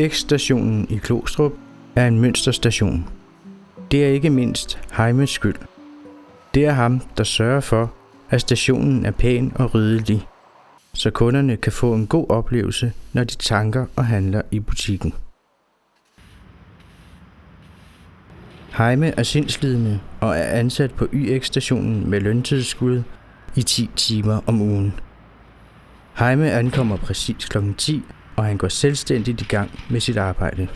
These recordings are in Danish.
YX-stationen i Glostrup er en mønsterstation. Det er ikke mindst Heimes skyld. Det er ham, der sørger for, at stationen er pæn og ryddelig, så kunderne kan få en god oplevelse, når de tanker og handler i butikken. Heime er sindslidende og er ansat på YX-stationen med løntilskud i 10 timer om ugen. Heime ankommer præcis kl. 10, og han går selvstændigt i gang med sit arbejde.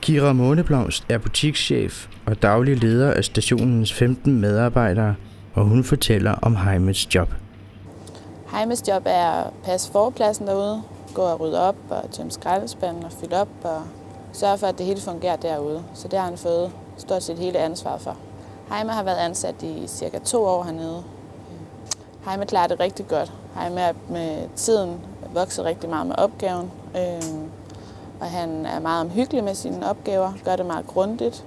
Kira Måneblomst er butikschef og daglig leder af stationens 15 medarbejdere, og hun fortæller om Heimes job. Heimes job er at passe forpladsen derude, gå og rydde op og tømme skraldespanden og fylde op og sørge for, at det hele fungerer derude. Så det har han fået stort set hele ansvaret for. Heime har været ansat i cirka 2 år hernede. Heime klarer det rigtig godt. Heime er med tiden vokset rigtig meget med opgaven, og han er meget omhyggelig med sine opgaver, gør det meget grundigt.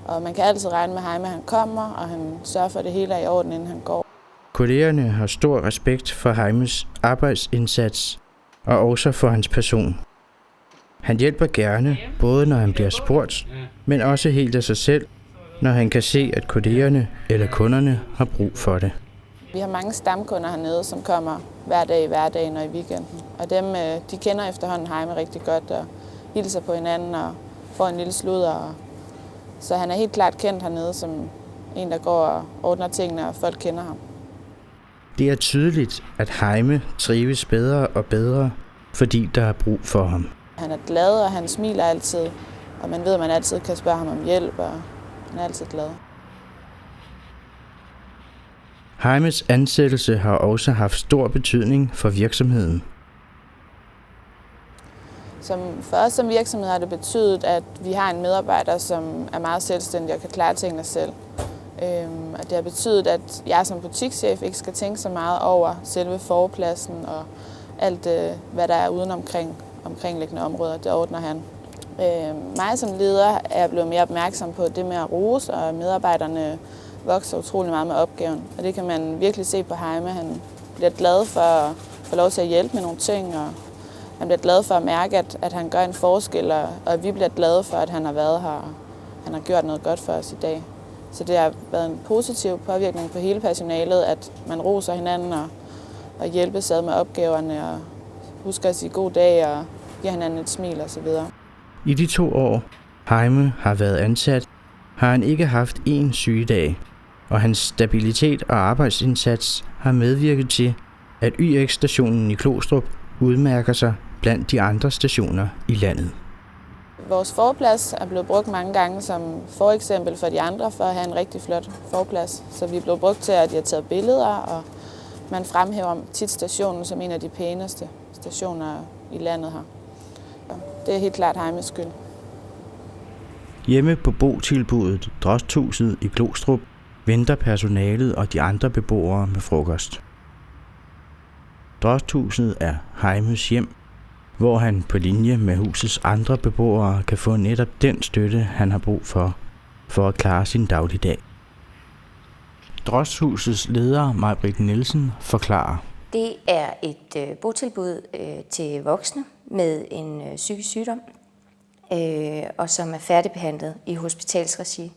Og man kan altid regne med Heime, han kommer, og han sørger for, at det hele er i orden, inden han går. Kollegerne har stor respekt for Heimes arbejdsindsats og også for hans person. Han hjælper gerne, både når han bliver spurgt, men også helt af sig selv, når han kan se, at kollegerne eller kunderne har brug for det. Vi har mange stamkunder hernede, som kommer hver dag i hverdagen og i weekenden. Og dem, de kender efterhånden Heime rigtig godt og hilser på hinanden og får en lille sludder. Så han er helt klart kendt hernede som en, der går og ordner tingene, og folk kender ham. Det er tydeligt, at Heime trives bedre og bedre, fordi der er brug for ham. Han er glad, og han smiler altid, og man ved, at man altid kan spørge ham om hjælp, og han er altid glad. Heimes ansættelse har også haft stor betydning for virksomheden. For os som virksomhed har det betydet, at vi har en medarbejder, som er meget selvstændig og kan klare tingene selv. Og det har betydet, at jeg som butikschef ikke skal tænke så meget over selve forpladsen og alt, hvad der er omkringliggende områder. Det ordner han. Mig som leder er blevet mere opmærksom på det med at rose, og medarbejderne vokser utrolig meget med opgaven. Og det kan man virkelig se på Heime. Han bliver glad for at få lov til at hjælpe med nogle ting, og han bliver glad for at mærke, at han gør en forskel, og at vi bliver glade for, at han har været her, og han har gjort noget godt for os i dag. Så det har været en positiv påvirkning på hele personalet, at man roser hinanden og hjælpes ad med opgaverne, og husker at sige god dag og giver hinanden et smil osv. I de 2 år, Heime har været ansat, har han ikke haft én sygedag, og hans stabilitet og arbejdsindsats har medvirket til, at YX-stationen i Glostrup udmærker sig blandt de andre stationer i landet. Vores forplads er blevet brugt mange gange som foreksempel for de andre for at have en rigtig flot forplads. Så vi er blevet brugt til, at de har taget billeder, og man fremhæver tit stationen som en af de pæneste stationer i landet her. Det er helt klart Heimes skyld. Hjemme på botilbuddet Drosthuset i Glostrup venter personalet og de andre beboere med frokost. Drosthuset er Heimes hjem, hvor han på linje med husets andre beboere kan få netop den støtte, han har brug for at klare sin dagligdag. Drosthusets leder, Maj-Britt Nielsen, forklarer. Det er et botilbud til voksne med en psykisk sygdom, og som er færdigbehandlet i hospitalsregi.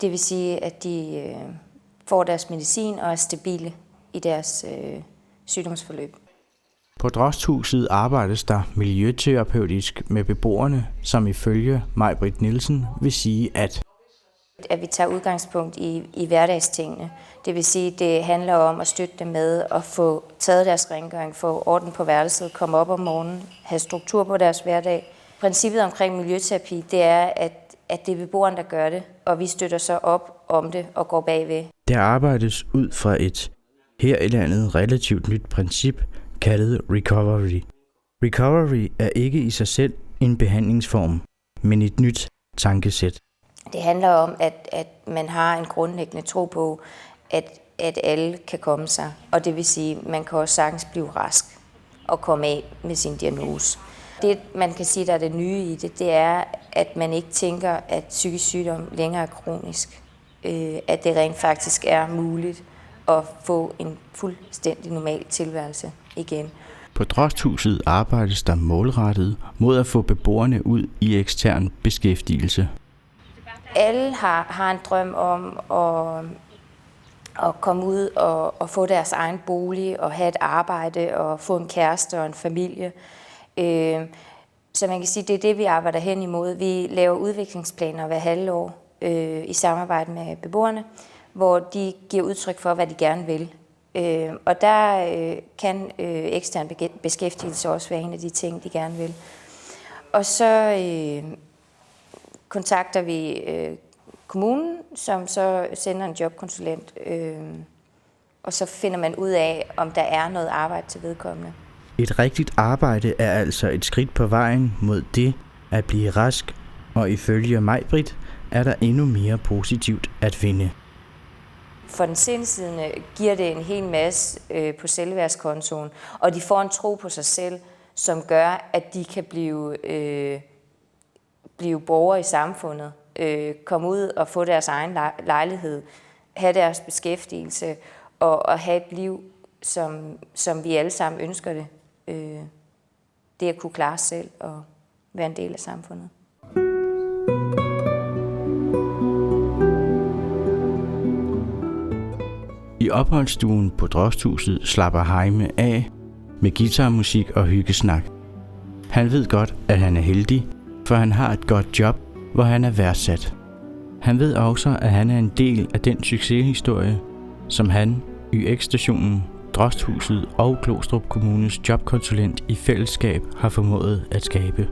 Det vil sige, at de får deres medicin og er stabile i deres sygdomsforløb. På Drosthuset arbejdes der miljøterapeutisk med beboerne, som ifølge Maj-Britt Nielsen vil sige, at vi tager udgangspunkt i hverdagstingene. Det vil sige, at det handler om at støtte dem med at få taget deres rengøring, få orden på værelset, komme op om morgenen, have struktur på deres hverdag. Princippet omkring miljøterapi, det er, at det er beboeren, der gør det, og vi støtter så op om det og går bagved. Der arbejdes ud fra et her i landet relativt nyt princip, kaldet recovery. Recovery er ikke i sig selv en behandlingsform, men et nyt tankesæt. Det handler om, at man har en grundlæggende tro på, at alle kan komme sig. Og det vil sige, at man kan også sagtens blive rask og komme af med sin diagnose. Det, man kan sige, der er det nye i det, det er, at man ikke tænker, at psykisk sygdom længere er kronisk. At det rent faktisk er muligt at få en fuldstændig normal tilværelse igen. På Drosthuset arbejdes der målrettet mod at få beboerne ud i ekstern beskæftigelse. Alle har en drøm om at komme ud og få deres egen bolig og have et arbejde og få en kæreste og en familie. Så man kan sige, det er det, vi arbejder hen imod. Vi laver udviklingsplaner hver halvår i samarbejde med beboerne, hvor de giver udtryk for, hvad de gerne vil. Og der kan ekstern beskæftigelse også være en af de ting, de gerne vil. Og så kontakter vi kommunen, som så sender en jobkonsulent, og så finder man ud af, om der er noget arbejde til vedkommende. Et rigtigt arbejde er altså et skridt på vejen mod det at blive rask, og ifølge Maj-Britt er der endnu mere positivt at vinde. For den sindsiddende giver det en hel masse på selvværdskontoen, og de får en tro på sig selv, som gør, at de kan blive borgere i samfundet, komme ud og få deres egen lejlighed, have deres beskæftigelse og have et liv, som vi alle sammen ønsker det. Det at kunne klare sig selv og være en del af samfundet. I opholdsstuen på Drosthuset slapper Jaime af med guitarmusik og hyggesnak. Han ved godt, at han er heldig, for han har et godt job, hvor han er værdsat. Han ved også, at han er en del af den succeshistorie, som han, YX-stationen, Drosthuset og Glostrup Kommunes jobkonsulent i fællesskab har formået at skabe.